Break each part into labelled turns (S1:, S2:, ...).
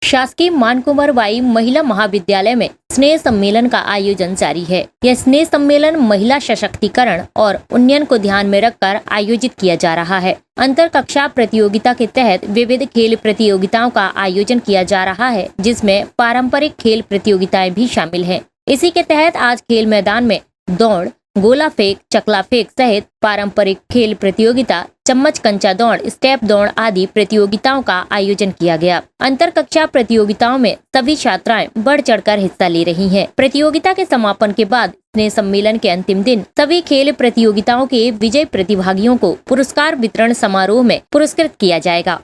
S1: शासकीय मानकुंवर बाई महिला महाविद्यालय में स्नेह सम्मेलन का आयोजन जारी है। यह स्नेह सम्मेलन महिला सशक्तिकरण और उन्नयन को ध्यान में रखकर आयोजित किया जा रहा है। अंतर कक्षा प्रतियोगिता के तहत विविध खेल प्रतियोगिताओं का आयोजन किया जा रहा है, जिसमें पारंपरिक खेल प्रतियोगिताएं भी शामिल हैं। इसी के तहत आज खेल मैदान में दौड़, गोला फेंक, चकला फेंक सहित पारंपरिक खेल प्रतियोगिता, चम्मच कंचा दौड़, स्टेप दौड़ आदि प्रतियोगिताओं का आयोजन किया गया। अंतर कक्षा प्रतियोगिताओं में सभी छात्राएं बढ़ चढ़कर हिस्सा ले रही हैं। प्रतियोगिता के समापन के बाद स्नेह सम्मेलन के अंतिम दिन सभी खेल प्रतियोगिताओं के विजय प्रतिभागियों को पुरस्कार वितरण समारोह में पुरस्कृत किया जाएगा।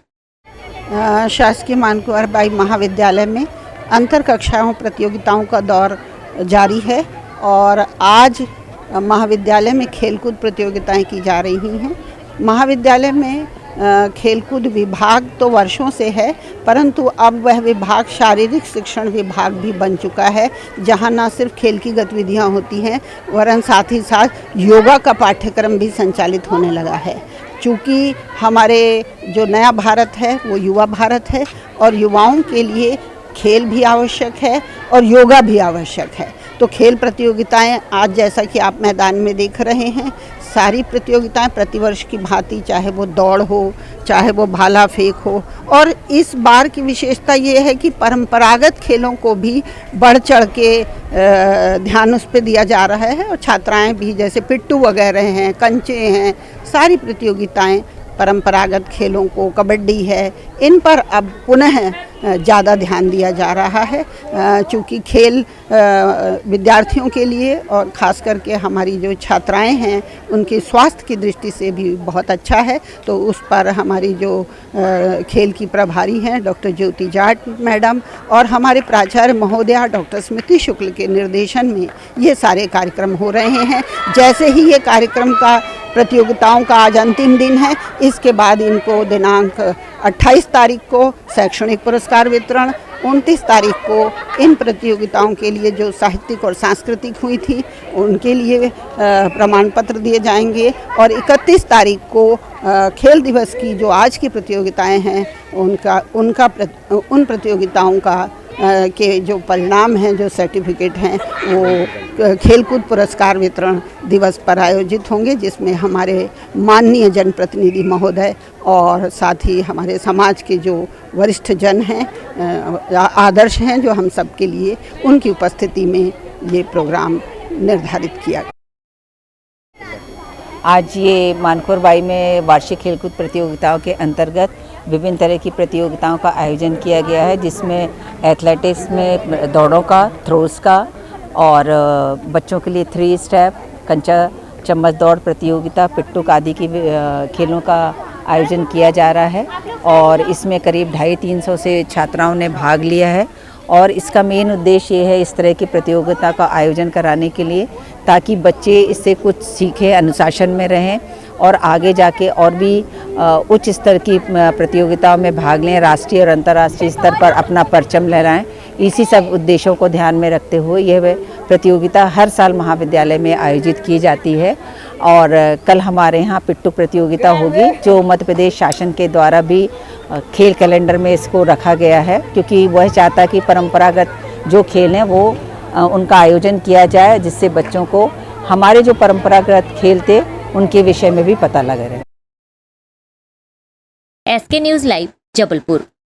S2: शासकीय मानकुंवर बाई महाविद्यालय में अंतर कक्षाओं प्रतियोगिताओं का दौर जारी है और आज महाविद्यालय में खेलकूद प्रतियोगिताएं की जा रही हैं। महाविद्यालय में खेलकूद विभाग तो वर्षों से है, परंतु अब वह विभाग शारीरिक शिक्षण विभाग भी बन चुका है, जहां न सिर्फ खेल की गतिविधियां होती हैं वरन साथ ही साथ योगा का पाठ्यक्रम भी संचालित होने लगा है। चूँकि हमारे जो नया भारत है वो युवा भारत है और युवाओं के लिए खेल भी आवश्यक है और योगा भी आवश्यक है। तो खेल प्रतियोगिताएं आज जैसा कि आप मैदान में देख रहे हैं, सारी प्रतियोगिताएं प्रतिवर्ष की भांति, चाहे वो दौड़ हो, चाहे वो भाला फेंक हो, और इस बार की विशेषता ये है कि परंपरागत खेलों को भी बढ़ चढ़ के ध्यान उस पर दिया जा रहा है और छात्राएं भी, जैसे पिट्टू वगैरह हैं, कंचे हैं, सारी प्रतियोगिताएं परंपरागत खेलों को, कबड्डी है, इन पर अब पुनः ज़्यादा ध्यान दिया जा रहा है। चूँकि खेल विद्यार्थियों के लिए और ख़ास करके हमारी जो छात्राएं हैं उनके स्वास्थ्य की दृष्टि से भी बहुत अच्छा है, तो उस पर हमारी जो खेल की प्रभारी हैं डॉक्टर ज्योति जाट मैडम और हमारे प्राचार्य महोदया डॉक्टर स्मृति शुक्ल के निर्देशन में ये सारे कार्यक्रम हो रहे हैं। जैसे ही ये कार्यक्रम का प्रतियोगिताओं का आज अंतिम दिन है, इसके बाद इनको दिनांक 28 तारीख को शैक्षणिक पुरस्कार वितरण, 29 तारीख को इन प्रतियोगिताओं के लिए जो साहित्यिक और सांस्कृतिक हुई थी उनके लिए प्रमाण पत्र दिए जाएंगे और 31 तारीख को खेल दिवस की जो आज की प्रतियोगिताएं हैं उन प्रतियोगिताओं का के जो परिणाम हैं, जो सर्टिफिकेट हैं, वो खेलकूद पुरस्कार वितरण दिवस पर आयोजित होंगे, जिसमें हमारे माननीय जनप्रतिनिधि महोदय और साथ ही हमारे समाज के जो वरिष्ठ जन हैं, आदर्श हैं जो हम सब के लिए, उनकी उपस्थिति में ये प्रोग्राम निर्धारित किया गया।
S3: आज ये मानकुंवर बाई में वार्षिक खेलकूद प्रतियोगिताओं के अंतर्गत विभिन्न तरह की प्रतियोगिताओं का आयोजन किया गया है, जिसमें एथलेटिक्स में दौड़ों का, थ्रोस का और बच्चों के लिए 3 स्टेप, कंचा चम्मच दौड़ प्रतियोगिता, पिट्टू आदि की खेलों का आयोजन किया जा रहा है और इसमें करीब 250-300 से छात्राओं ने भाग लिया है। और इसका मेन उद्देश्य ये है इस तरह की प्रतियोगिता का आयोजन कराने के लिए, ताकि बच्चे इससे कुछ सीखें, अनुशासन में रहें और आगे जाके और भी उच्च स्तर की प्रतियोगिताओं में भाग लें, राष्ट्रीय और अंतर्राष्ट्रीय स्तर पर अपना परचम लहराएं। इसी सब उद्देश्यों को ध्यान में रखते हुए यह प्रतियोगिता हर साल महाविद्यालय में आयोजित की जाती है। और कल हमारे यहाँ पिट्टू प्रतियोगिता होगी, जो मध्य प्रदेश शासन के द्वारा भी खेल कैलेंडर में इसको रखा गया है, क्योंकि वह चाहता कि परंपरागत जो खेल हैं वो उनका आयोजन किया जाए, जिससे बच्चों को हमारे जो परंपरागत खेल थे उनके विषय में भी पता लगा रहे।
S1: SK news live, Jabalpur.